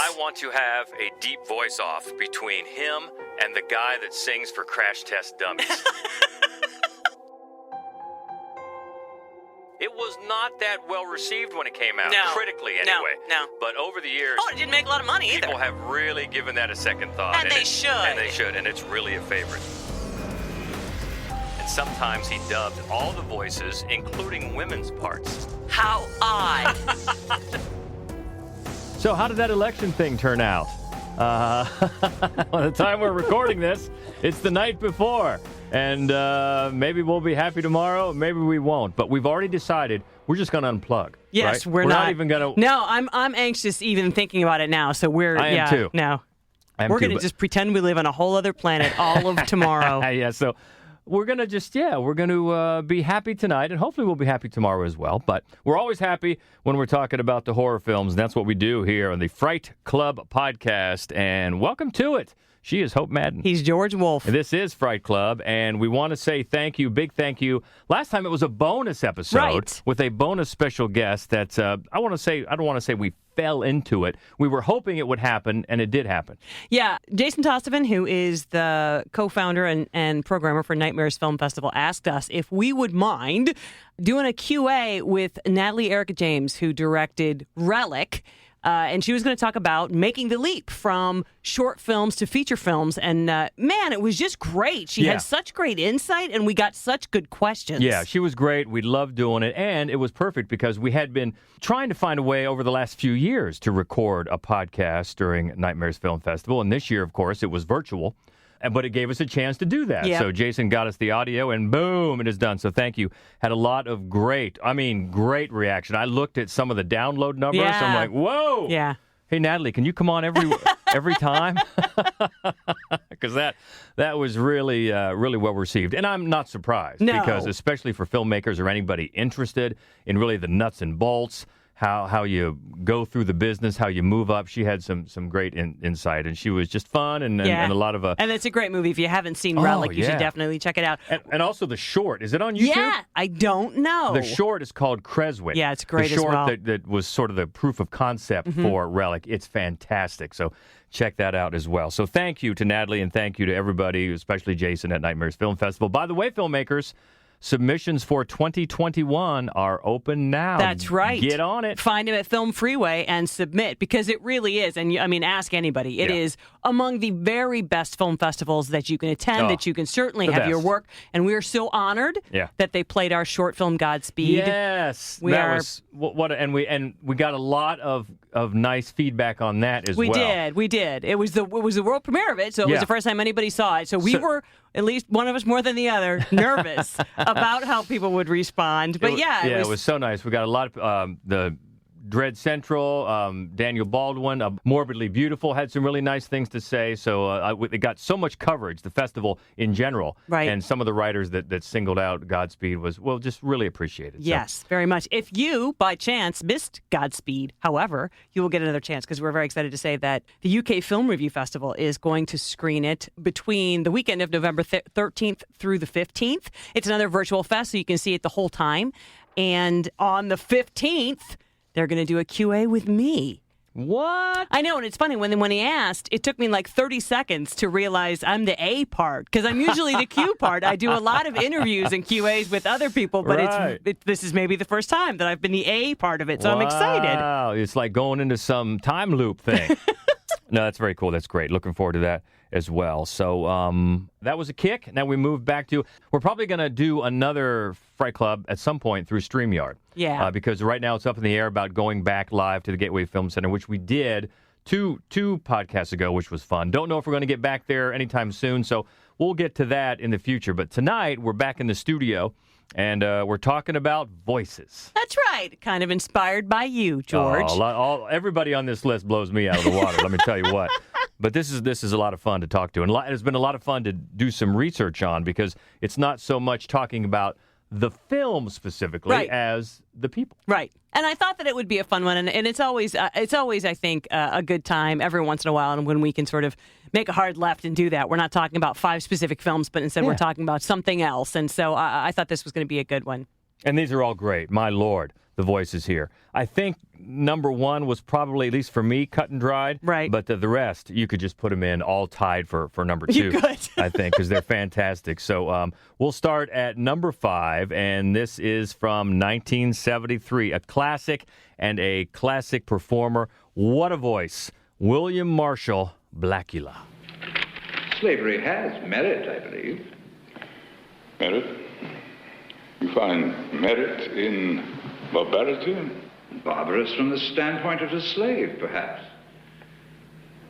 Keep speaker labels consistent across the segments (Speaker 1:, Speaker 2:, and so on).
Speaker 1: I want to have a deep voice off between him and the guy that sings for Crash Test Dummies. It was not that well received when it came out, critically anyway.
Speaker 2: No.
Speaker 1: But over the years,
Speaker 2: it didn't make a lot of money either.
Speaker 1: People have really given that a second thought.
Speaker 2: And they should.
Speaker 1: And they should, and it's really a favorite. And sometimes he dubbed all the voices, including women's parts.
Speaker 2: How odd.
Speaker 3: So how did that election thing turn out? By the time we're recording this, it's the night before. And maybe we'll be happy tomorrow, maybe we won't. But we've already decided we're just going to unplug.
Speaker 2: Yes,
Speaker 3: right?
Speaker 2: we're not
Speaker 3: even going to.
Speaker 2: No, I'm anxious even thinking about it now. So
Speaker 3: I am too.
Speaker 2: No.
Speaker 3: We're
Speaker 2: going to just pretend we live on a whole other planet all of tomorrow.
Speaker 3: Yeah, so we're going to we're going to be happy tonight, and hopefully we'll be happy tomorrow as well. But we're always happy when we're talking about the horror films, and that's what we do here on the Fright Club podcast. And welcome to it. She is Hope Madden.
Speaker 2: He's George Wolf.
Speaker 3: This is Fright Club, and we want to say thank you, big thank you. Last time it was a bonus episode with a bonus special guest that I don't want to say we fell into it. We were hoping it would happen, and it did happen.
Speaker 2: Yeah, Jason Tostovan, who is the co-founder and programmer for Nightmares Film Festival, asked us if we would mind doing a QA with Natalie Erica James, who directed Relic. And she was going to talk about making the leap from short films to feature films. And, man, it was just great. She had such great insight, and we got such good questions.
Speaker 3: Yeah, she was great. We loved doing it. And it was perfect because we had been trying to find a way over the last few years to record a podcast during Nightmares Film Festival. And this year, of course, it was virtual. But it gave us a chance to do that.
Speaker 2: Yep.
Speaker 3: So Jason got us the audio, and boom, it is done. So thank you. Had a lot of great reaction. I looked at some of the download numbers.
Speaker 2: Yeah.
Speaker 3: I'm like, whoa.
Speaker 2: Yeah.
Speaker 3: Hey, Natalie, can you come on every time? Because that was really well received. And I'm not surprised.
Speaker 2: No.
Speaker 3: Because especially for filmmakers or anybody interested in really the nuts and bolts, how you go through the business, how you move up. She had some great insight, and she was just fun and a lot of...
Speaker 2: and it's a great movie. If you haven't seen Relic, you should definitely check it out.
Speaker 3: And also the short. Is it on YouTube?
Speaker 2: Yeah, I don't know.
Speaker 3: The short is called Creswick.
Speaker 2: Yeah, it's great
Speaker 3: as well. The
Speaker 2: short
Speaker 3: that was sort of the proof of concept for Relic. It's fantastic. So check that out as well. So thank you to Natalie, and thank you to everybody, especially Jason at Nightmares Film Festival. By the way, filmmakers, submissions for 2021 are open now.
Speaker 2: That's right.
Speaker 3: Get on it.
Speaker 2: Find him at Film Freeway and submit, because it really is. And ask anybody. It is among the very best film festivals that you can attend, that you can certainly have your work. And we are so honored that they played our short film Godspeed.
Speaker 3: Yes. We got a lot of nice feedback on that as well.
Speaker 2: We did. It was the world premiere of it, so it was the first time anybody saw it. So we were, at least one of us more than the other, nervous about how people would respond. But
Speaker 3: it was so nice. We got a lot of the Dread Central, Daniel Baldwin, Morbidly Beautiful had some really nice things to say. So it got so much coverage, the festival in general.
Speaker 2: Right.
Speaker 3: And some of the writers that singled out Godspeed was, just really appreciated.
Speaker 2: Yes, very much. If you, by chance, missed Godspeed, however, you will get another chance, because we're very excited to say that the UK Film Review Festival is going to screen it between the weekend of November 13th through the 15th. It's another virtual fest, so you can see it the whole time. And on the 15th... they're going to do a QA with me.
Speaker 3: What?
Speaker 2: I know, and it's funny. When he asked, it took me like 30 seconds to realize I'm the A part, because I'm usually the Q part. I do a lot of interviews and QAs with other people, but this is maybe the first time that I've been the A part of it, so I'm excited.
Speaker 3: Wow, it's like going into some time loop thing. No, that's very cool. That's great. Looking forward to that as well. So that was a kick. Now we move back to, we're probably going to do another Fright Club at some point through StreamYard.
Speaker 2: Yeah.
Speaker 3: Because right now it's up in the air about going back live to the Gateway Film Center, which we did two podcasts ago, which was fun. Don't know if we're going to get back there anytime soon, so we'll get to that in the future. But tonight we're back in the studio, and we're talking about voices.
Speaker 2: That's right. Kind of inspired by you, George.
Speaker 3: Everybody on this list blows me out of the water, let me tell you what. But this is a lot of fun to talk to. And it's been a lot of fun to do some research on, because it's not so much talking about the film specifically as the people.
Speaker 2: Right. And I thought that it would be a fun one. And it's always, I think, a good time every once in a while, and when we can sort of make a hard left and do that. We're not talking about 5 specific films, but instead we're talking about something else. And so I thought this was going to be a good one.
Speaker 3: And these are all great. My Lord, the voices here. I think number one was probably, at least for me, Cut and Dried.
Speaker 2: Right.
Speaker 3: But the rest, you could just put them in all tied for number two.
Speaker 2: You could.
Speaker 3: I think, because they're fantastic. So we'll start at number 5, and this is from 1973, a classic and a classic performer. What a voice. William Marshall, Blackula.
Speaker 4: Slavery has merit, I believe.
Speaker 5: Merit? You find merit in barbarity?
Speaker 4: Barbarous from the standpoint of the slave, perhaps.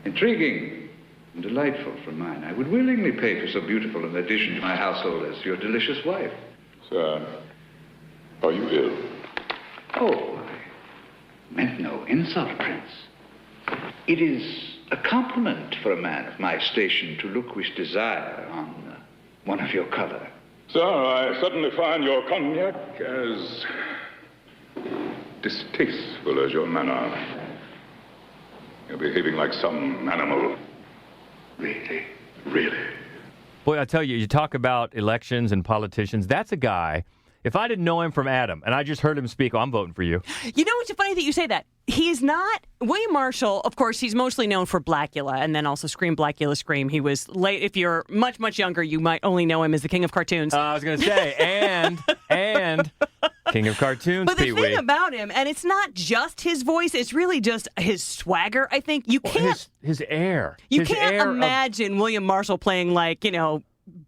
Speaker 4: Intriguing and delightful from mine. I would willingly pay for so beautiful an addition to my household as your delicious wife.
Speaker 5: Sir, are you ill?
Speaker 4: Oh, I meant no insult, Prince. It is a compliment for a man of my station to look with desire on one of your color.
Speaker 5: Sir, I suddenly find your cognac as distasteful as your manner. You're behaving like some animal.
Speaker 4: Really?
Speaker 5: Really.
Speaker 3: Boy, I tell you, you talk about elections and politicians. That's a guy. If I didn't know him from Adam and I just heard him speak, I'm voting for you.
Speaker 2: You know, it's funny that you say that. He's not William Marshall. Of course, he's mostly known for Blackula and then also Scream, Blackula, Scream. He was late. If you're much, much younger, you might only know him as the King of Cartoons.
Speaker 3: I was going to say, and King of Cartoons,
Speaker 2: but the
Speaker 3: Pee-wee.
Speaker 2: thing about him, and it's not just his voice, it's really just his swagger. I think you can't
Speaker 3: His air.
Speaker 2: you
Speaker 3: His
Speaker 2: can't
Speaker 3: air
Speaker 2: imagine William Marshall playing like,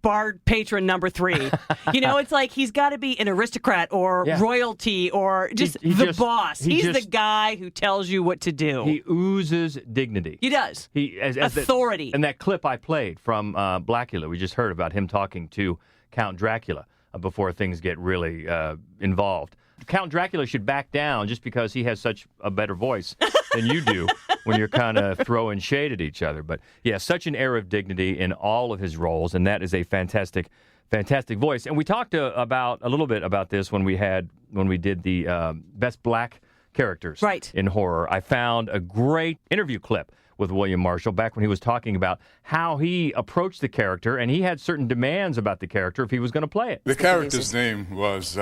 Speaker 2: Bard patron number 3. It's like he's got to be an aristocrat or royalty or just the boss. He's the guy who tells you what to do.
Speaker 3: He oozes dignity.
Speaker 2: He does.
Speaker 3: As
Speaker 2: Authority.
Speaker 3: And that clip I played from Blackula, we just heard about him talking to Count Dracula before things get really involved. Count Dracula should back down just because he has such a better voice than you do when you're kind of throwing shade at each other. But, yeah, such an air of dignity in all of his roles, and that is a fantastic, fantastic voice. And we talked a little bit about this when we did the Best Black Characters in horror. I found a great interview clip with William Marshall back when he was talking about how he approached the character, and he had certain demands about the character if he was going to play it.
Speaker 5: The character's name was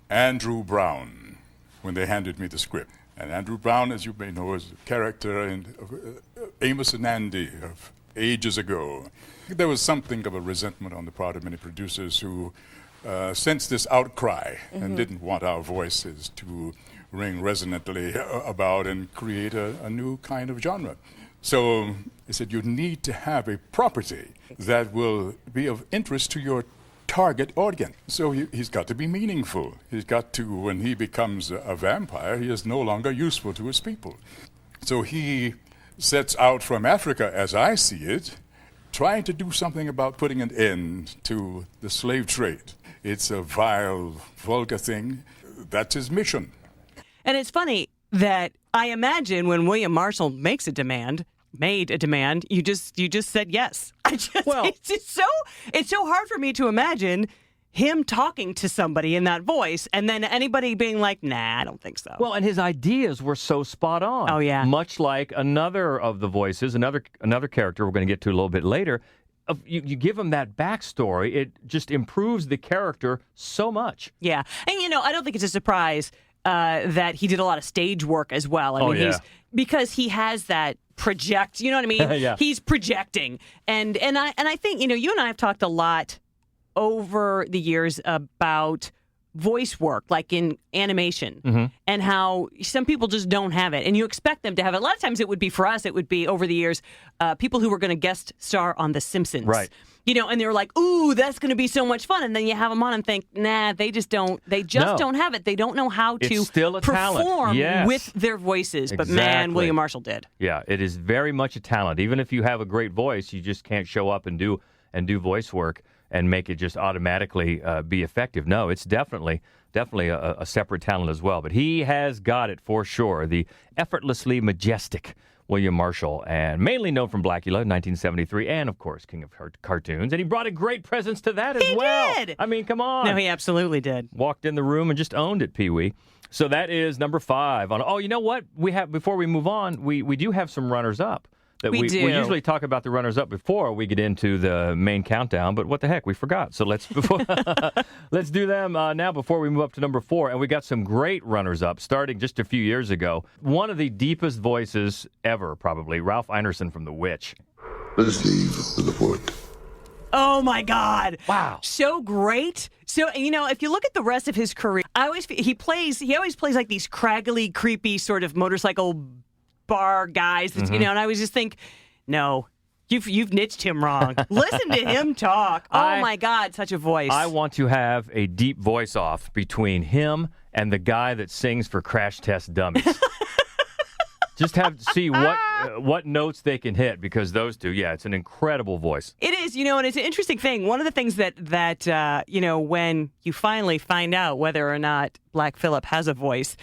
Speaker 5: Andrew Brown when they handed me the script. And Andrew Brown, as you may know, is a character in Amos and Andy of ages ago. There was something of a resentment on the part of many producers who sensed this outcry and didn't want our voices to ring resonantly about and create a new kind of genre. So they said, you need to have a property that will be of interest to your target audience. So he's got to be meaningful. He's got to, when he becomes a vampire, he is no longer useful to his people. So he sets out from Africa, as I see it, trying to do something about putting an end to the slave trade. It's a vile, vulgar thing. That's his mission.
Speaker 2: And it's funny that I imagine when William Marshall made a demand, you just said yes. It's so hard for me to imagine him talking to somebody in that voice and then anybody being like, nah, I don't think so.
Speaker 3: Well, and his ideas were so spot on.
Speaker 2: Oh, yeah.
Speaker 3: Much like another of the voices, another character we're going to get to a little bit later. You give him that backstory, it just improves the character so much.
Speaker 2: Yeah. And, I don't think it's a surprise that he did a lot of stage work as well. I mean, because he has that project, you know what I mean?
Speaker 3: Yeah.
Speaker 2: He's projecting. And I think, you and I have talked a lot over the years about voice work, like in animation, and how some people just don't have it. And you expect them to have it. A lot of times it would be, for us, it would be over the years, people who were going to guest star on The Simpsons.
Speaker 3: Right.
Speaker 2: And they were like, ooh, that's going to be so much fun. And then you have them on and think, nah, they just don't have it. They don't know how to
Speaker 3: still a
Speaker 2: perform
Speaker 3: talent.
Speaker 2: with their voices.
Speaker 3: Exactly.
Speaker 2: But man, William Marshall did.
Speaker 3: Yeah, it is very much a talent. Even if you have a great voice, you just can't show up and do voice work and make it just automatically be effective. No, it's definitely a separate talent as well. But he has got it for sure. The effortlessly majestic William Marshall, and mainly known from Blackula, 1973, and, of course, King of Cartoons. And he brought a great presence to that as well.
Speaker 2: He did!
Speaker 3: I mean, come on.
Speaker 2: No, he absolutely did.
Speaker 3: Walked in the room and just owned it, Pee-wee. So that is number 5. You know what? Before we move on, we do have some runners-up. that
Speaker 2: We
Speaker 3: we
Speaker 2: do.
Speaker 3: usually talk about the runners-up before we get into the main countdown, but what the heck, we forgot. So let's let's do them now before we move up to number 4. And we got some great runners-up starting just a few years ago. One of the deepest voices ever, probably, Ralph Ineson from The Witch.
Speaker 6: Receive the report.
Speaker 2: Oh my God!
Speaker 3: Wow.
Speaker 2: So great. So if you look at the rest of his career, he always plays like these craggly, creepy sort of motorcycle bar guys. That, and I always just think, no, you've niched him wrong. Listen to him talk. Oh my God, such a voice.
Speaker 3: I want to have a deep voice-off between him and the guy that sings for Crash Test Dummies. Just have to see what notes they can hit, because those two, it's an incredible voice.
Speaker 2: It is, and it's an interesting thing. One of the things that when you finally find out whether or not Black Phillip has a voice,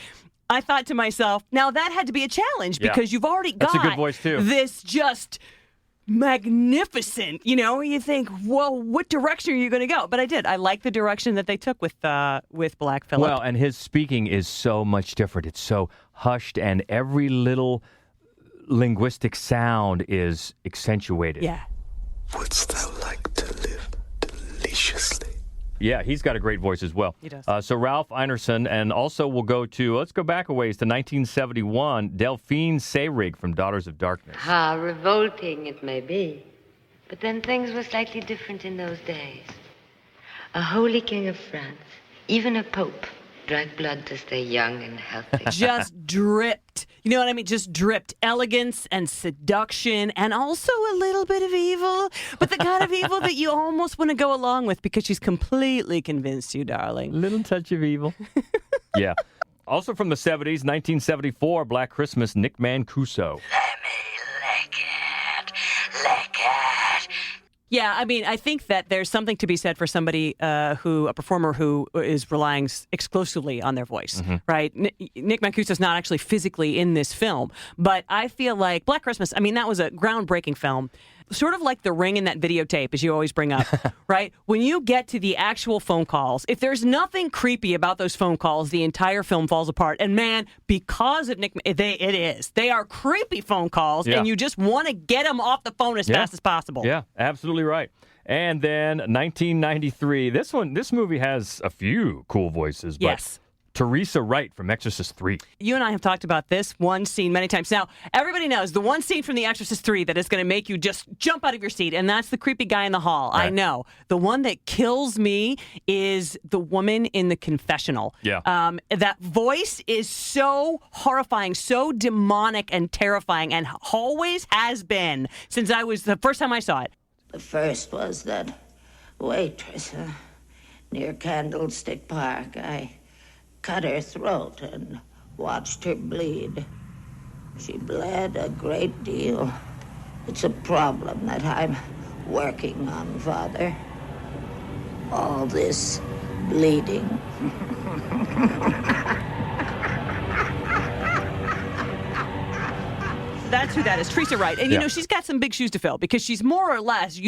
Speaker 2: I thought to myself, now that had to be a challenge, because you've already got
Speaker 3: That's a good voice, too.
Speaker 2: This just magnificent, you think, well, what direction are you going to go? But I did. I like the direction that they took with Black Phillip.
Speaker 3: Well, and his speaking is so much different. It's so hushed, and every little linguistic sound is accentuated.
Speaker 2: Yeah.
Speaker 6: Wouldst thou like to live deliciously?
Speaker 3: Yeah, he's got a great voice as well.
Speaker 2: He does.
Speaker 3: So Ralph Ineson, and also let's go back a ways to 1971, Delphine Seyrig from Daughters of Darkness.
Speaker 7: How revolting it may be, but then things were slightly different in those days. A holy king of France, even a pope, drank blood to stay young and healthy.
Speaker 2: Just dripped. You know what I mean? Just dripped elegance and seduction and also a little bit of evil, but the kind of evil that you almost want to go along with because she's completely convinced you, darling.
Speaker 3: Little touch of evil. Yeah. Also from the 70s, 1974, Black Christmas, Nick Mancuso.
Speaker 2: Yeah, I mean, I think that there's something to be said for somebody a performer who is relying exclusively on their voice, right? Nick Mancuso's not actually physically in this film, but I feel like Black Christmas, I mean, that was a groundbreaking film. Sort of like The Ring in that videotape, as you always bring up, right? When you get to the actual phone calls, if there's nothing creepy about those phone calls, the entire film falls apart. And man, because of Nick, they are creepy phone calls, and you just want to get them off the phone as fast as possible.
Speaker 3: Yeah, absolutely right. And then 1993, this movie has a few cool voices, but
Speaker 2: Yes.
Speaker 3: Teresa Wright from Exorcist 3.
Speaker 2: You and I have talked about this one scene many times. Now, everybody knows the one scene from The Exorcist 3 that is going to make you just jump out of your seat, and that's the creepy guy in the hall.
Speaker 3: Right.
Speaker 2: I know. The one that kills me is the woman in the confessional.
Speaker 3: Yeah.
Speaker 2: That voice is so horrifying, so demonic and terrifying, and always has been since the first time I saw it.
Speaker 8: The first was that waitress near Candlestick Park. I cut her throat and watched her bleed. She bled a great deal. It's a problem that I'm working on, Father. All this bleeding.
Speaker 2: That's who that is, Teresa Wright. And, she's got some big shoes to fill because she's more or less,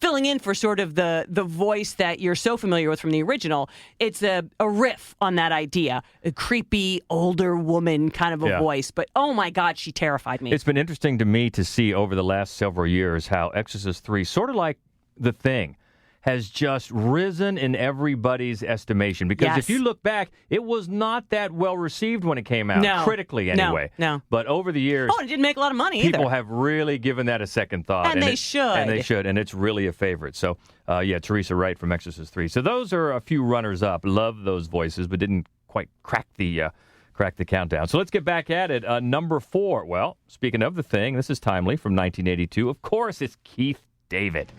Speaker 2: filling in for sort of the voice that you're so familiar with from the original. It's a riff on that idea, a creepy, older woman kind of a voice. But, oh, my God, she terrified me.
Speaker 3: It's been interesting to me to see over the last several years how Exorcist 3, sort of like The Thing, has just risen in everybody's estimation. Because if you look back, it was not that well received when it came out, critically anyway.
Speaker 2: No.
Speaker 3: But over the years,
Speaker 2: it didn't make a lot of money either.
Speaker 3: People have really given that a second thought.
Speaker 2: And they should.
Speaker 3: And it's really a favorite. So, Teresa Wright from Exorcist 3. So those are a few runners-up. Love those voices, but didn't quite crack the countdown. So let's get back at it. Number 4. Well, speaking of The Thing, this is timely from 1982. Of course, it's Keith David.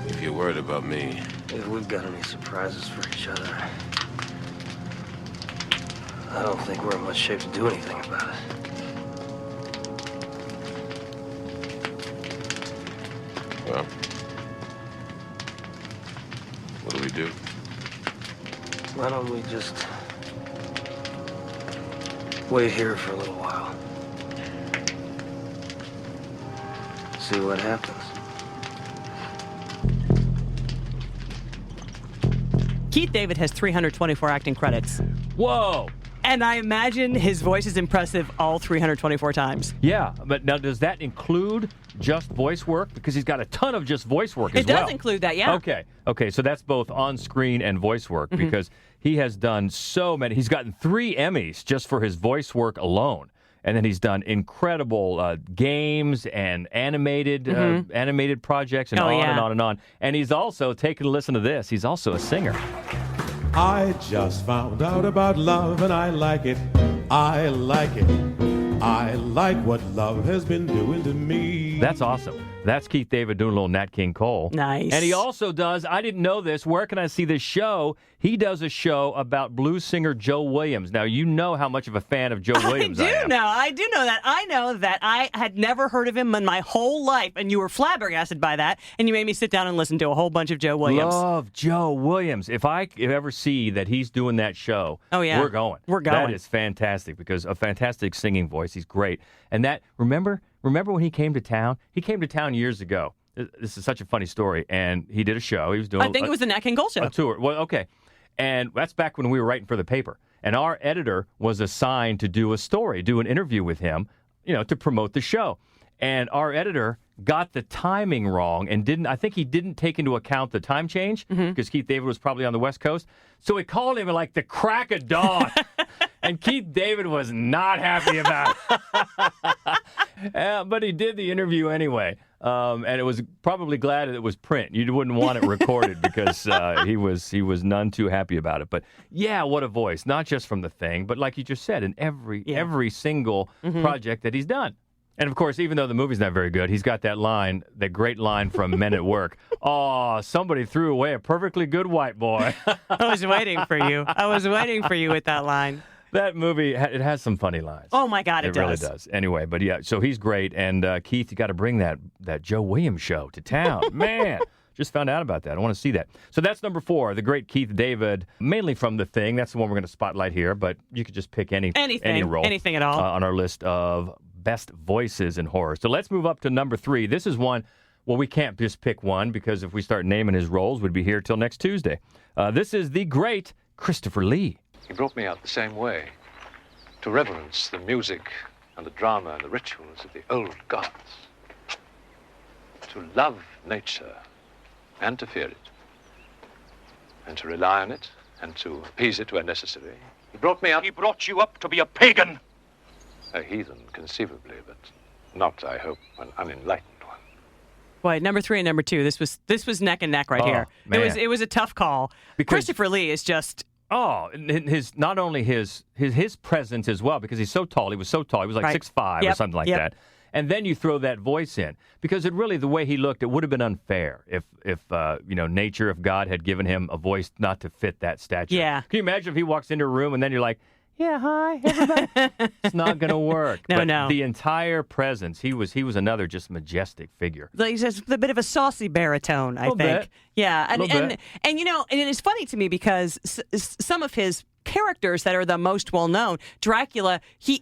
Speaker 9: If you're worried about me.
Speaker 10: If we've got any surprises for each other, I don't think we're in much shape to do anything about it.
Speaker 9: Well, what do we do?
Speaker 10: Why don't we just wait here for a little while? See what happens.
Speaker 2: Keith David has 324 acting credits.
Speaker 3: Whoa!
Speaker 2: And I imagine his voice is impressive all 324 times.
Speaker 3: Yeah, but now does that include just voice work? Because he's got a ton of just voice work as well.
Speaker 2: It does include that, yeah.
Speaker 3: Okay, so that's both on screen and voice work because he has done so many. He's gotten 3 Emmys just for his voice work alone. And then he's done incredible games and animated projects and on and on and on. And he's also, taking a listen to this, he's also a singer.
Speaker 11: I just found out about love and I like it. I like it. I like what love has been doing to me.
Speaker 3: That's awesome. That's Keith David doing a little Nat King Cole.
Speaker 2: Nice.
Speaker 3: And he also does, I didn't know this, where can I see this show? He does a show about blues singer Joe Williams. Now, you know how much of a fan of Joe Williams I am.
Speaker 2: I do know that. I know that I had never heard of him in my whole life, and you were flabbergasted by that, and you made me sit down and listen to a whole bunch of Joe Williams.
Speaker 3: Love Joe Williams. If I ever see that he's doing that show, we're going.
Speaker 2: We're going.
Speaker 3: That is fantastic because a fantastic singing voice. He's great. And that, remember when he came to town? He came to town years ago. This is such a funny story. And he did a show. He was doing
Speaker 2: I think it was the Nat King Cole show.
Speaker 3: A tour. Well, okay. And that's back when we were writing for the paper. And our editor was assigned to do a story, do an interview with him, to promote the show. And our editor got the timing wrong and I think he didn't take into account the time change because Keith David was probably on the West Coast. So he called him at like the crack of dawn. And Keith David was not happy about it. But he did the interview anyway. And it was probably glad that it was print. You wouldn't want it recorded because he was none too happy about it. But yeah, what a voice. Not just from The Thing, but like you just said, in every single project that he's done. And, of course, even though the movie's not very good, he's got that great line from Men at Work. Oh, somebody threw away a perfectly good white boy.
Speaker 2: I was waiting for you. I was waiting for you with that line.
Speaker 3: That movie, it has some funny lines.
Speaker 2: Oh, my God, it does.
Speaker 3: It really does. Anyway, but yeah, so he's great. And, Keith, you got to bring that Joe Williams show to town. Man, just found out about that. I want to see that. So that's number 4, the great Keith David, mainly from The Thing. That's the one we're going to spotlight here, but you could just pick any role.
Speaker 2: Anything at all.
Speaker 3: On our list of best voices in horror. So let's move up to number 3. This is one, well, we can't just pick one because if we start naming his roles, we'd be here till next Tuesday. This is the great Christopher Lee.
Speaker 12: He brought me out the same way, to reverence the music and the drama and the rituals of the old gods, to love nature and to fear it, and to rely on it and to appease it where necessary. He brought me out...
Speaker 13: He brought you up to be a pagan.
Speaker 12: A heathen, conceivably, but not, I hope, an unenlightened one.
Speaker 2: Boy, number 3 and number 2, this was neck and neck here.
Speaker 3: Man.
Speaker 2: It was a tough call. Because Christopher Lee is just...
Speaker 3: Oh, not only his presence as well, because he's so tall. He was so tall. He was like 6'5" or something like that. And then you throw that voice in because the way he looked, it would have been unfair if nature, if God had given him a voice not to fit that stature.
Speaker 2: Yeah.
Speaker 3: Can you imagine if he walks into a room and then you're like, yeah, hi, everybody. It's not going to work.
Speaker 2: No.
Speaker 3: The entire presence, he was another just majestic figure.
Speaker 2: He's just a bit of a saucy baritone, I think.
Speaker 3: Bit.
Speaker 2: Yeah, and it's funny to me because some of his characters that are the most well-known, Dracula, he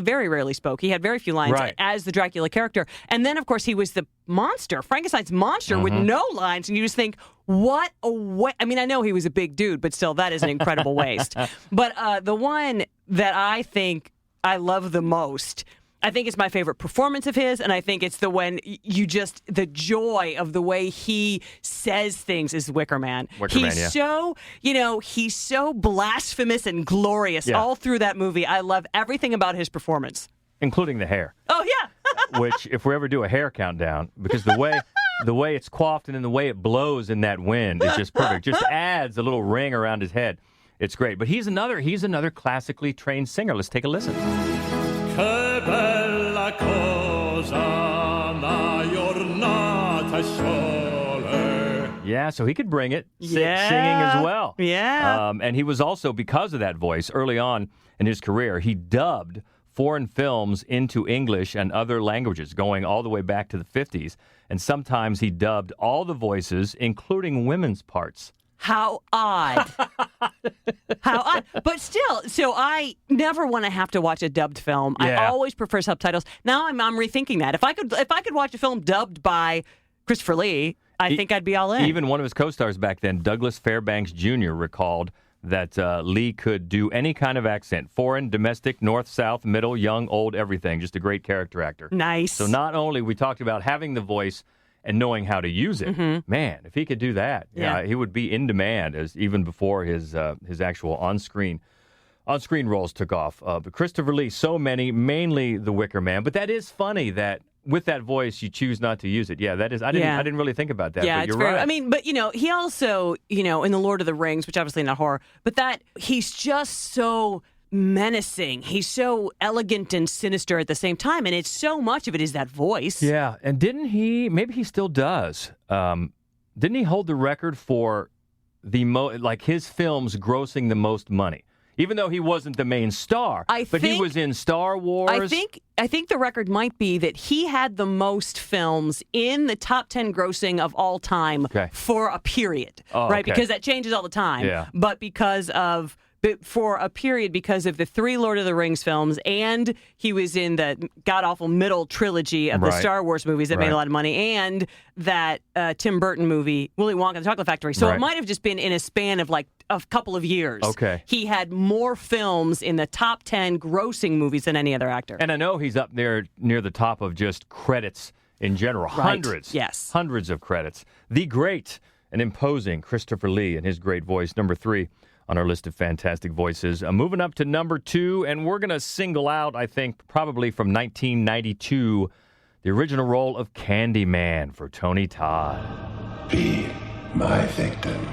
Speaker 2: very rarely spoke. He had very few lines as the Dracula character. And then, of course, he was the monster, Frankenstein's monster with no lines. And you just think, what a way. I mean, I know he was a big dude, but still, that is an incredible waste. But the one that I think I love the most, I think it's my favorite performance of his, and I think it's the joy of the way he says things is Wicker Man. He's so blasphemous and glorious all through that movie. I love everything about his performance.
Speaker 3: Including the hair.
Speaker 2: Oh, yeah.
Speaker 3: Which, if we ever do a hair countdown, because the way it's coiffed and then the way it blows in that wind is just perfect. Just adds a little ring around his head. It's great. But he's another classically trained singer. Let's take a listen.
Speaker 11: Che bella cosa una giornata sole.
Speaker 3: Yeah, so he could bring it, singing as well.
Speaker 2: Yeah.
Speaker 3: And he was also, because of that voice, early on in his career, he dubbed foreign films into English and other languages, going all the way back to the 50s. And sometimes he dubbed all the voices, including women's parts.
Speaker 2: How odd. How odd. But still, so I never want to have to watch a dubbed film.
Speaker 3: Yeah.
Speaker 2: I always prefer subtitles. Now I'm rethinking that. If I could watch a film dubbed by Christopher Lee, I think I'd be all in.
Speaker 3: Even one of his co-stars back then, Douglas Fairbanks Jr., recalled that Lee could do any kind of accent, foreign, domestic, north, south, middle, young, old, everything. Just a great character actor.
Speaker 2: Nice.
Speaker 3: So not only we talked about having the voice and knowing how to use it, man, if he could do that, he would be in demand as even before his actual on-screen roles took off. But Christopher Lee, so many, mainly The Wicker Man. But that is funny that with that voice, you choose not to use it. Yeah, that is. I didn't really think about that.
Speaker 2: Yeah,
Speaker 3: but you're
Speaker 2: it's fair.
Speaker 3: right.
Speaker 2: I mean, but he also, in The Lord of the Rings, which obviously not horror, but that he's just so menacing. He's so elegant and sinister at the same time, and it's so much of it is that voice.
Speaker 3: Yeah, and didn't he? Maybe he still does. Didn't he hold the record for his films grossing the most money? Even though he wasn't the main star, but he was in Star Wars.
Speaker 2: I think the record might be that he had the most films in the top 10 grossing of all time for a period, right? Okay. Because that changes all the time. Yeah. But for a period because of the 3 Lord of the Rings films, and he was in the god-awful middle trilogy of the Star Wars movies that made a lot of money, and that Tim Burton movie, Willy Wonka and the Chocolate Factory. So it might have just been in a span of a couple of years. Okay. He had more films in the top 10 grossing movies than any other actor.
Speaker 3: And I know he's up there near the top of just credits in general. Hundreds.
Speaker 2: Yes.
Speaker 3: Hundreds of credits. The great and imposing Christopher Lee and his great voice, number 3 on our list of fantastic voices. Moving up to number 2, and we're going to single out, I think, probably from 1992, the original role of Candyman for Tony Todd.
Speaker 6: Be my victim.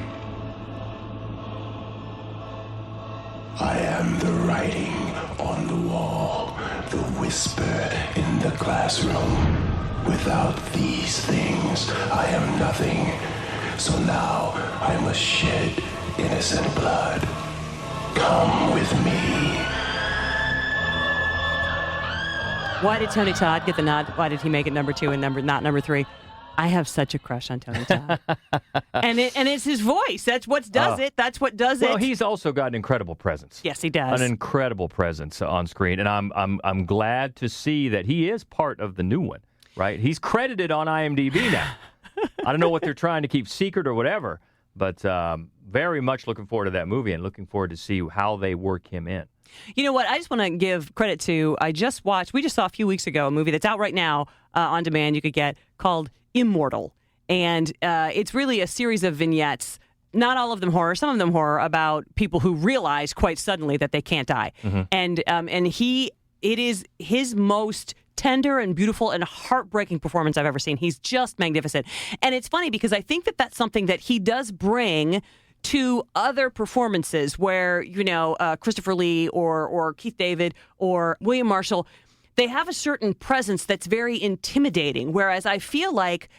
Speaker 6: I am the writing on the wall, the whisper in the classroom. Without these things, I am nothing. So now I must shed innocent blood. Come with me.
Speaker 2: Why did Tony Todd get the nod? Why did he make it number 2 and not number 3? I have such a crush on Tony Todd. and it's his voice. That's what does it. That's what does it.
Speaker 3: Well, he's also got an incredible presence.
Speaker 2: Yes, he does.
Speaker 3: An incredible presence on screen. And I'm glad to see that he is part of the new one, right? He's credited on IMDb now. I don't know what they're trying to keep secret or whatever, but very much looking forward to that movie and looking forward to see how they work him in.
Speaker 2: You know what? I just want to give credit to, we just saw a few weeks ago a movie that's out right now on demand you could get called Immortal. And it's really a series of vignettes, not all of them horror, some of them horror, about people who realize quite suddenly that they can't die. Mm-hmm. And it is his most tender and beautiful and heartbreaking performance I've ever seen. He's just magnificent. And it's funny because I think that that's something that he does bring to other performances where, Christopher Lee or Keith David or William Marshall, they have a certain presence that's very intimidating. Whereas I feel like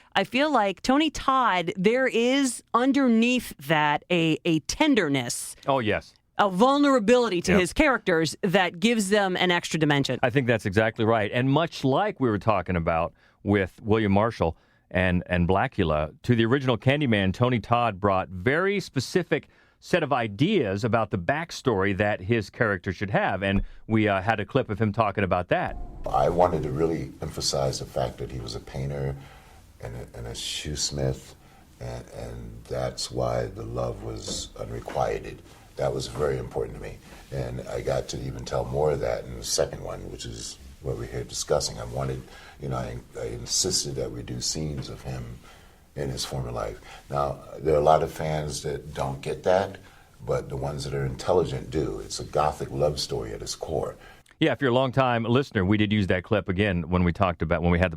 Speaker 2: Tony Todd, there is underneath that a tenderness.
Speaker 3: Oh, yes.
Speaker 2: A vulnerability to his characters that gives them an extra dimension.
Speaker 3: I think that's exactly right. And much like we were talking about with William Marshall and Blackula, to the original Candyman, Tony Todd brought very specific set of ideas about the backstory that his character should have. And we had a clip of him talking about that.
Speaker 14: I wanted to really emphasize the fact that he was a painter and a shoesmith, and that's why the love was unrequited. That was very important to me. And I got to even tell more of that in the second one, which is what we're here discussing. I wanted, I insisted that we do scenes of him in his former life. Now, there are a lot of fans that don't get that, but the ones that are intelligent do. It's a gothic love story at its core.
Speaker 3: Yeah, if you're a long-time listener, we did use that clip again when we had the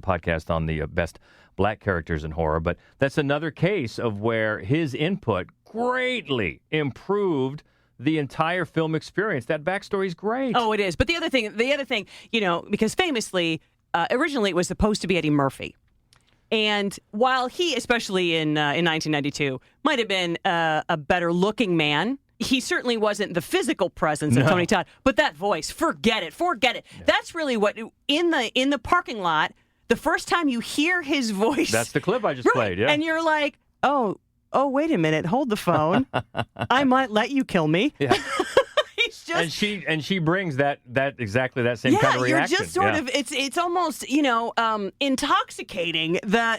Speaker 3: podcast on the best black characters in horror. But that's another case of where his input greatly improved the entire film experience. That backstory is great.
Speaker 2: Oh, it is. But the other thing, because famously, originally it was supposed to be Eddie Murphy. And while he, especially in 1992, might have been a better-looking man, he certainly wasn't the physical presence of Tony Todd. But that voice, forget it. Yeah. That's really what, in the parking lot, the first time you hear his voice.
Speaker 3: That's the clip I just played, yeah.
Speaker 2: And you're like, oh, wait a minute, hold the phone. I might let you kill me.
Speaker 3: Yeah. And she brings that exactly that same kind of reaction.
Speaker 2: You're just sort of, it's almost, intoxicating,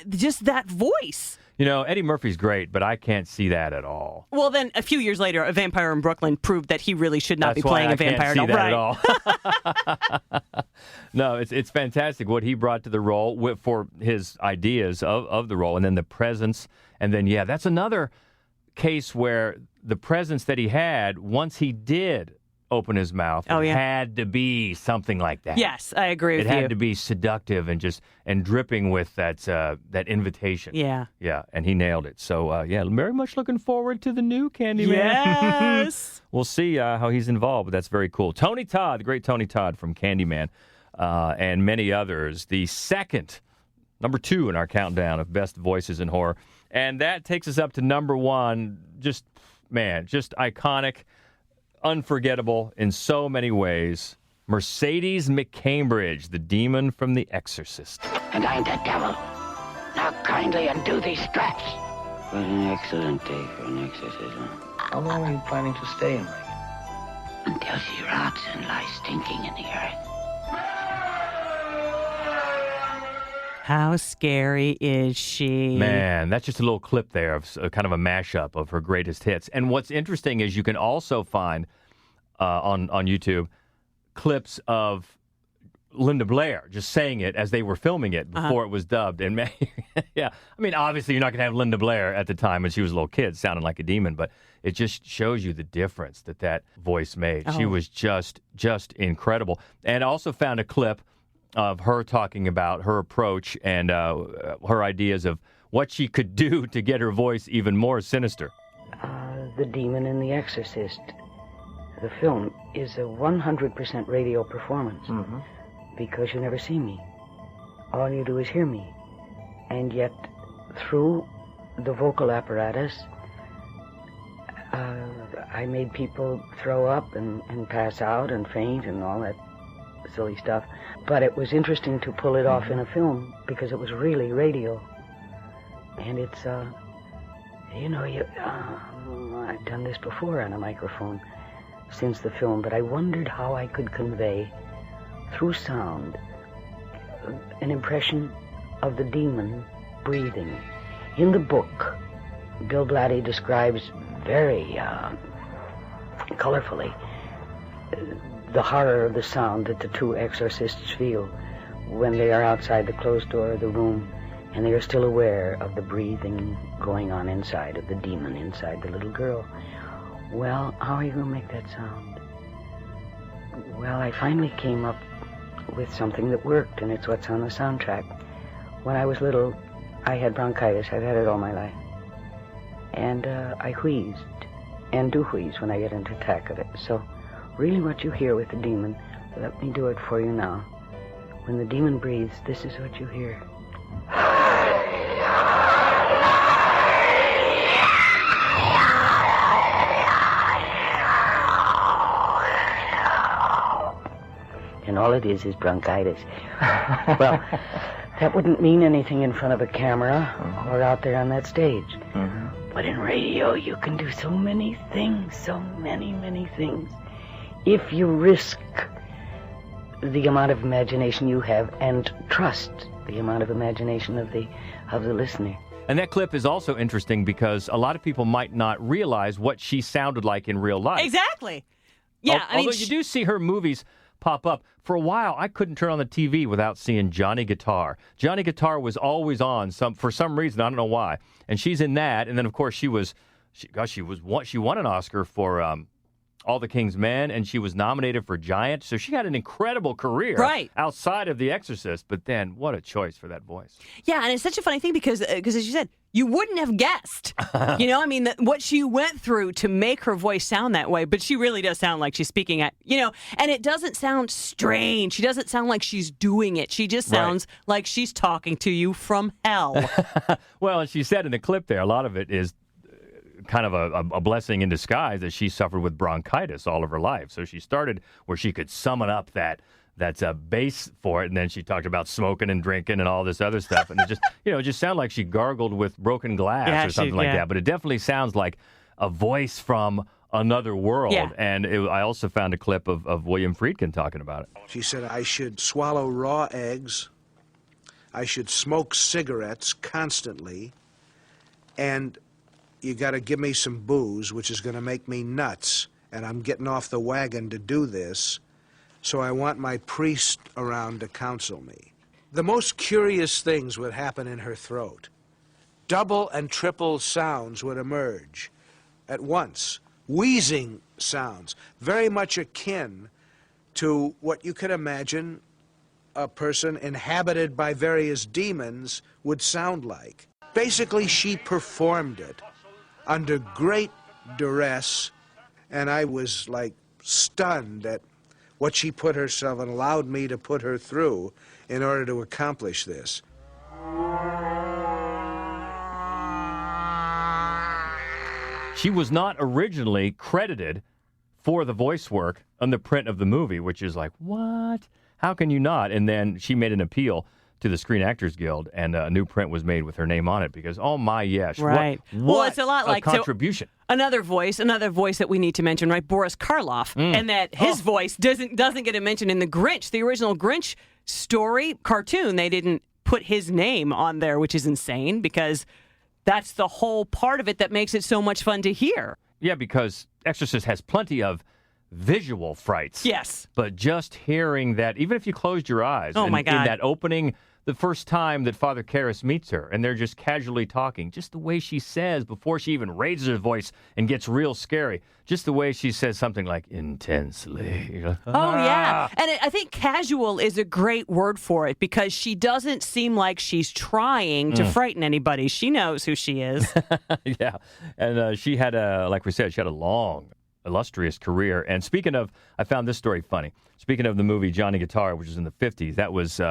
Speaker 2: just that voice.
Speaker 3: You know, Eddie Murphy's great, but I can't see that at all.
Speaker 2: Well, then a few years later, A Vampire in Brooklyn proved that he really should not
Speaker 3: That's
Speaker 2: be playing
Speaker 3: why
Speaker 2: a vampire.
Speaker 3: I can't see that at all. No, it's fantastic what he brought to the role for his ideas of the role, and then the presence, and then that's another case where the presence that he had once he did open his mouth had to be something like that.
Speaker 2: Yes, I agree with
Speaker 3: you. It
Speaker 2: you.
Speaker 3: had to be seductive and dripping with that invitation.
Speaker 2: Yeah.
Speaker 3: Yeah, and he nailed it. So, very much looking forward to the new Candyman.
Speaker 2: Yes.
Speaker 3: We'll see how he's involved, but that's very cool. Tony Todd, the great Tony Todd from Candyman, and many others. The second, number 2 in our countdown of best voices in horror. And that takes us up to number 1. Just iconic, unforgettable in so many ways. Mercedes McCambridge, the demon from The Exorcist.
Speaker 8: And I'm the devil. Now kindly undo these straps.
Speaker 10: What an excellent day for an exorcism. How long are you planning to stay in there?
Speaker 8: Until she rots and lies stinking in the earth.
Speaker 2: How scary is she?
Speaker 3: Man, that's just a little clip there of kind of a mashup of her greatest hits. And what's interesting is you can also find on YouTube clips of Linda Blair just saying it as they were filming it before it was dubbed. And obviously you're not going to have Linda Blair at the time when she was a little kid sounding like a demon, but it just shows you the difference that voice made. She was just incredible. And I also found a clip of her talking about her approach and her ideas of what she could do to get her voice even more sinister.
Speaker 15: The Demon in The Exorcist, the film, is a 100% radio performance because you never see me. All you do is hear me. And yet, through the vocal apparatus, I made people throw up and pass out and faint and all that silly stuff. But it was interesting to pull it off in a film because it was really radio. And it's, I've done this before on a microphone since the film, but I wondered how I could convey through sound an impression of the demon breathing. In the book, Bill Blatty describes very colorfully the horror of the sound that the 2 exorcists feel when they are outside the closed door of the room and they are still aware of the breathing going on inside of the demon, inside the little girl. Well, how are you going to make that sound? Well, I finally came up with something that worked, and it's what's on the soundtrack. When I was little, I had bronchitis. I've had it all my life. And I wheezed, and do wheeze when I get into attack of it. So really what you hear with the demon, let me do it for you now. When the demon breathes, this is what you hear. And all it is bronchitis. Well, that wouldn't mean anything in front of a camera or out there on that stage. But in radio, you can do so many things, so many things. If you risk the amount of imagination you have and trust the amount of imagination of the listener.
Speaker 3: And that clip is also interesting because a lot of people might not realize what she sounded like in real life.
Speaker 2: Exactly. Yeah,
Speaker 3: Although you do see her movies pop up. For a while, I couldn't turn on the TV without seeing Johnny Guitar. Johnny Guitar was always on for some reason. I don't know why. And she's in that. And then, of course, she won an Oscar for All the King's Men, and she was nominated for Giant. So she had an incredible career outside of The Exorcist. But then, what a choice for that voice.
Speaker 2: Yeah, and it's such a funny thing because as you said, you wouldn't have guessed. What she went through to make her voice sound that way. But she really does sound like she's speaking and it doesn't sound strange. She doesn't sound like she's doing it. She just sounds like she's talking to you from hell.
Speaker 3: Well, and she said in the clip there, a lot of it is kind of a blessing in disguise that she suffered with bronchitis all of her life. So she started where she could summon up that's a base for it, and then she talked about smoking and drinking and all this other stuff, and it just sounded like she gargled with broken glass or something like that. But it definitely sounds like a voice from another world.
Speaker 16: Yeah.
Speaker 3: And I also found a clip of William Friedkin talking about it.
Speaker 16: She said I should swallow raw eggs, I should smoke cigarettes constantly, and you got to give me some booze, which is going to make me nuts, and I'm getting off the wagon to do this, so I want my priest around to counsel me. The most curious things would happen in her throat. Double and triple sounds would emerge at once. Wheezing sounds, very much akin to what you could imagine a person inhabited by various demons would sound like. Basically, she performed it under great duress, and I was like stunned at what she put herself and allowed me to put her through in order to accomplish this.
Speaker 3: She was not originally credited for the voice work on the print of the movie, which is like, what? How can you not? And then she made an appeal to the Screen Actors Guild, and a new print was made with her name on it because, oh my, yes.
Speaker 2: Right.
Speaker 3: What
Speaker 2: Well, it's a lot like
Speaker 3: contribution.
Speaker 2: So, another voice that we need to mention, right? Boris Karloff, and that his voice doesn't get a mention in the Grinch, the original Grinch story cartoon. They didn't put his name on there, which is insane because that's the whole part of it that makes it so much fun to hear.
Speaker 3: Yeah, because Exorcist has plenty of visual frights.
Speaker 2: Yes.
Speaker 3: But just hearing that, even if you closed your eyes,
Speaker 2: Oh, my God.
Speaker 3: in that opening, the first time that Father Karras meets her, and they're just casually talking, just the way she says before she even raises her voice and gets real scary, just the way she says something like intensely. You're like,
Speaker 2: Oh, yeah. And I think casual is a great word for it because she doesn't seem like she's trying to frighten anybody. She knows who she is.
Speaker 3: Yeah. And she had like we said, she had a long, illustrious career. And speaking of, I found this story funny. Speaking of the movie Johnny Guitar, which was in the 50s, that was...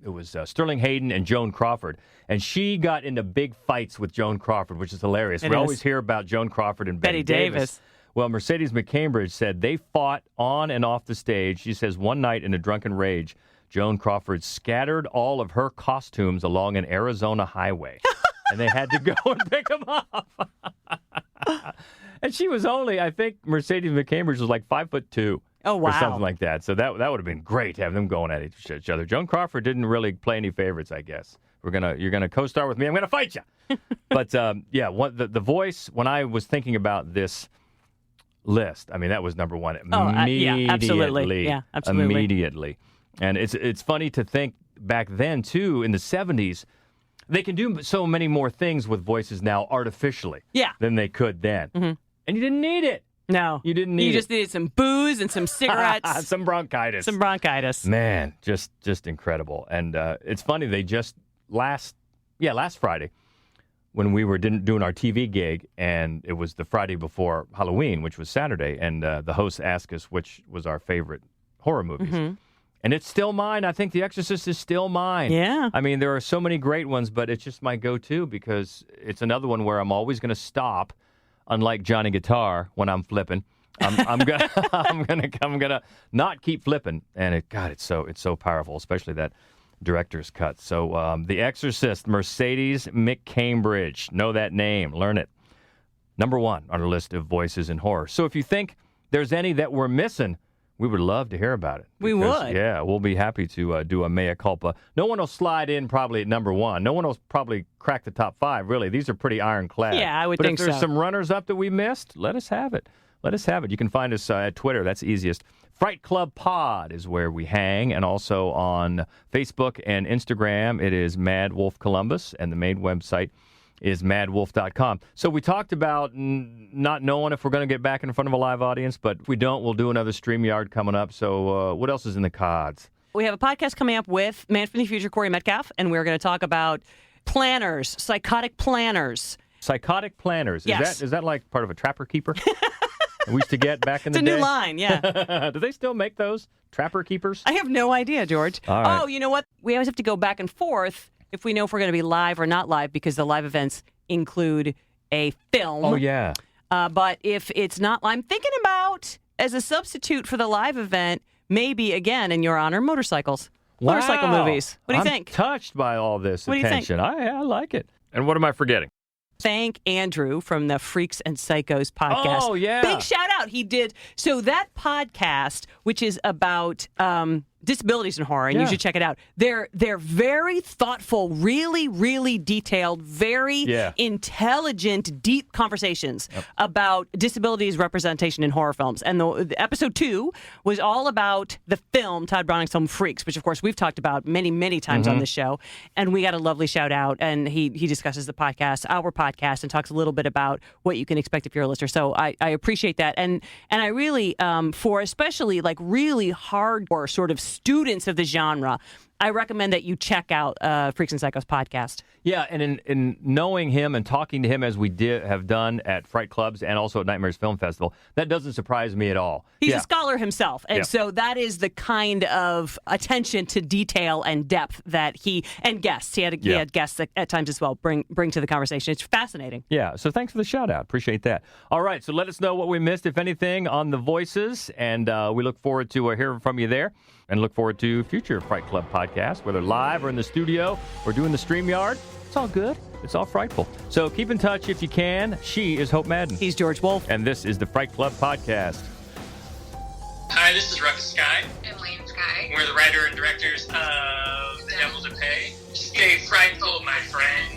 Speaker 3: It was Sterling Hayden and Joan Crawford. And she got into big fights with Joan Crawford, which is hilarious. We always hear about Joan Crawford and Betty Davis. Well, Mercedes McCambridge said they fought on and off the stage. She says one night in a drunken rage, Joan Crawford scattered all of her costumes along an Arizona highway. And they had to go and pick them up. And she was only, I think Mercedes McCambridge was like 5'2".
Speaker 2: Oh, wow.
Speaker 3: Or something like that. So that would have been great to have them going at each other. Joan Crawford didn't really play any favorites, I guess. You're gonna co-star with me. I'm gonna fight you. But yeah, the voice. When I was thinking about this list, I mean that was number one immediately.
Speaker 2: Yeah, absolutely. Yeah, absolutely.
Speaker 3: Immediately. And it's funny to think back then too in the 70s. They can do so many more things with voices now artificially.
Speaker 2: Yeah.
Speaker 3: Than they could then. Mm-hmm. And you didn't need it.
Speaker 2: No.
Speaker 3: You didn't need it.
Speaker 2: You just needed some booze and some cigarettes.
Speaker 3: Some bronchitis. Man, just incredible. And it's funny, they just last Friday, when we were doing our TV gig, and it was the Friday before Halloween, which was Saturday, and the host asked us which was our favorite horror movies. Mm-hmm. And it's still mine. I think The Exorcist is still mine.
Speaker 2: Yeah.
Speaker 3: I mean, there are so many great ones, but it's just my go-to because it's another one where I'm always going to stop. Unlike Johnny Guitar, when I'm flipping, I'm gonna not keep flipping. And it's so powerful, especially that director's cut. So The Exorcist, Mercedes McCambridge, know that name, learn it. Number one on our list of voices in horror. So if you think there's any that we're missing, we would love to hear about it.
Speaker 2: We would.
Speaker 3: Yeah, we'll be happy to do a mea culpa. No one will slide in probably at number one. No one will probably crack the top five, really. These are pretty ironclad.
Speaker 2: Yeah, I would think so.
Speaker 3: But if there's some runners-up that we missed, let us have it. You can find us at Twitter. That's easiest. Fright Club Pod is where we hang, and also on Facebook and Instagram, it is Mad Wolf Columbus, and the main website is madwolf.com. So we talked about not knowing if we're going to get back in front of a live audience, but if we don't, we'll do another StreamYard coming up. So what else is in the cards?
Speaker 2: We have a podcast coming up with Man from the Future, Corey Metcalf, and we're going to talk about planners, psychotic planners.
Speaker 3: Psychotic planners.
Speaker 2: Yes.
Speaker 3: Is that like part of a Trapper Keeper? We used to get back in the day?
Speaker 2: It's a new line, yeah.
Speaker 3: Do they still make those? Trapper Keepers?
Speaker 2: I have no idea, George.
Speaker 3: All right.
Speaker 2: Oh, you know what? We always have to go back and forth if we know if we're going to be live or not live because the live events include a film.
Speaker 3: Oh, yeah.
Speaker 2: But if it's not, I'm thinking about, as a substitute for the live event, maybe, again, in your honor, motorcycles.
Speaker 3: Wow.
Speaker 2: Motorcycle movies. What do you
Speaker 3: I'm
Speaker 2: think?
Speaker 3: Touched by all this
Speaker 2: What do you think?
Speaker 3: attention. I like it. And what am I forgetting?
Speaker 2: Thank Andrew from the Freaks and Psychos podcast.
Speaker 3: Oh, yeah.
Speaker 2: Big shout out. He did. So that podcast, which is about Disabilities in Horror, and you should check it out. They're very thoughtful, really, really detailed, very intelligent, deep conversations about disabilities representation in horror films. And the episode 2 was all about the film, Todd Browning's film Freaks, which, of course, we've talked about many, many times on this show. And we got a lovely shout out, and he discusses the podcast, our podcast, and talks a little bit about what you can expect if you're a listener. So I appreciate that. And I really, for especially like really hardcore sort of students of the genre, I recommend that you check out Freaks and Psychos podcast.
Speaker 3: Yeah, and in knowing him and talking to him as we have done at Fright Clubs and also at Nightmares Film Festival, that doesn't surprise me at all.
Speaker 2: He's a scholar himself, and so that is the kind of attention to detail and depth that and guests. He had guests at times as well bring to the conversation. It's fascinating.
Speaker 3: Yeah, so thanks for the shout out. Appreciate that. All right, so let us know what we missed, if anything, on the voices, and we look forward to hearing from you there, and look forward to future Fright Club podcasts, whether live or in the studio or doing the StreamYard. It's all good. It's all frightful. So keep in touch if you can. She is Hope Madden.
Speaker 2: He's George Wolf.
Speaker 3: And this is the Fright Club Podcast.
Speaker 1: Hi, this is Ruckus Sky.
Speaker 17: I'm Lane Sky.
Speaker 1: We're the writer and directors of The Devil to Pay. Stay frightful, my friend.